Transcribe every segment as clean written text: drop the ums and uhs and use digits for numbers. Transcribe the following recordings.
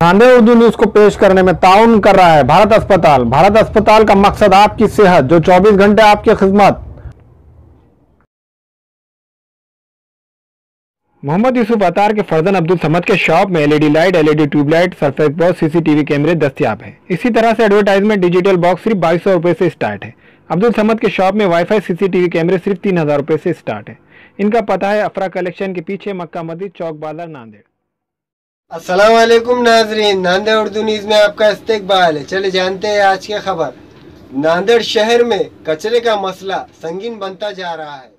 Nanded Urdu news को पेश करने में ताउन कर रहा है भारत अस्पताल। भारत अस्पताल का मकसद आपकी सेहत, जो 24 घंटे आपकी खिदमत। मोहम्मद यूसुफ अतार के फर्जन अब्दुल समद के शॉप में LED light, LED tubelight, surface box, CCTV कैमरे दस्तियाब हैं। इसी तरह से एडवर्टाइजमेंट डिजिटल बॉक्स सिर्फ 2200 रुपए से स्टार्ट है। अब्दुल समद के शॉप में वाईफाई, सीसीटीवी कैमरे सिर्फ 3000 रुपए से स्टार्ट है। इनका पता है अफरा कलेक्शन के पीछे, मक्का मस्जिद, चौक बाजार, नांदेड़। अस्सलाम वालेकुम नाजरीन, नांदेड़ उर्दू न्यूज़ में आपका इस्तकबाल है। चले जानते हैं आज की खबर। नांदेड़ शहर में कचरे का मसला संगीन बनता जा रहा है।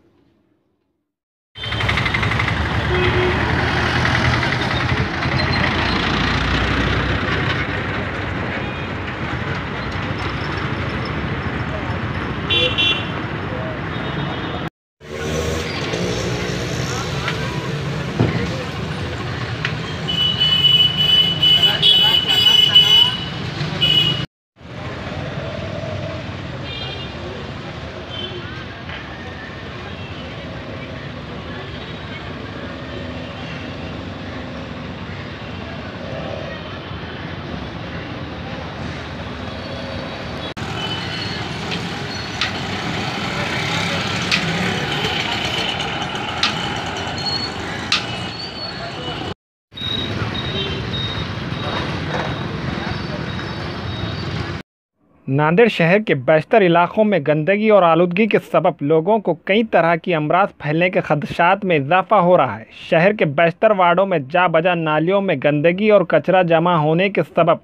नांदेड़ शहर के बेशतर इलाकों में गंदगी और आलूदगी के सबब लोगों को कई तरह की अमराज फैलने के खदशात में इजाफा हो रहा है। शहर के बेशतर वार्डों में जा बजा नालियों में गंदगी और कचरा जमा होने के सबब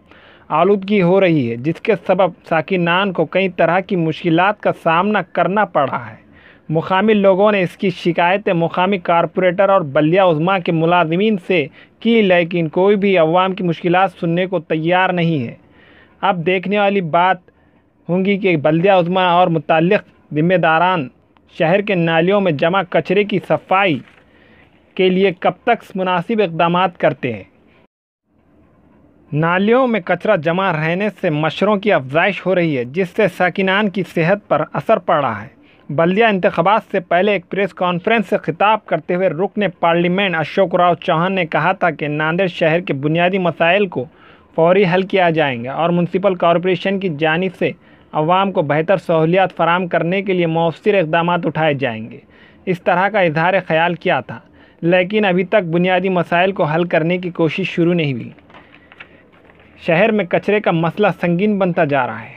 आलूदगी हो रही है, जिसके सबब साकिनान को कई तरह की मुश्किलात का सामना करना पड़ रहा है। मुकामी लोगों ने इसकी शिकायतें मुकामी कारपोरेटर और बल्दिया उज़्मा के मुलाजिमीन से की, लेकिन कोई भी अवाम की मुश्किलात सुनने को तैयार नहीं है। अब देखने वाली बात होंगी कि बल्दिया उज़्मा और मुतल्लिक़ ज़िम्मेदारान शहर के नालियों में जमा कचरे की सफाई के लिए कब तक मुनासिब इक़दाम करते हैं। नालियों में कचरा जमा रहने से मच्छरों की अफजाइश हो रही है, जिससे साकिनान की सेहत पर असर पड़ रहा है। बल्दिया इंतख़ाबात से पहले एक प्रेस कॉन्फ्रेंस से खिताब करते हुए रुकन पार्लियामेंट अशोक राव चौहान ने कहा था कि नांदेड़ शहर के बुनियादी मसाइल को फौरी हल किया जाएगा और म्यूनसिपल कॉरपोरेशन की जानिब से अवाम को बेहतर सहूलियात फराहम करने के लिए मौसर इक़दाम उठाए जाएंगे। इस तरह का इजहार ख्याल किया था, लेकिन अभी तक बुनियादी मसाइल को हल करने की कोशिश शुरू नहीं हुई। शहर में कचरे का मसला संगीन बनता जा रहा है।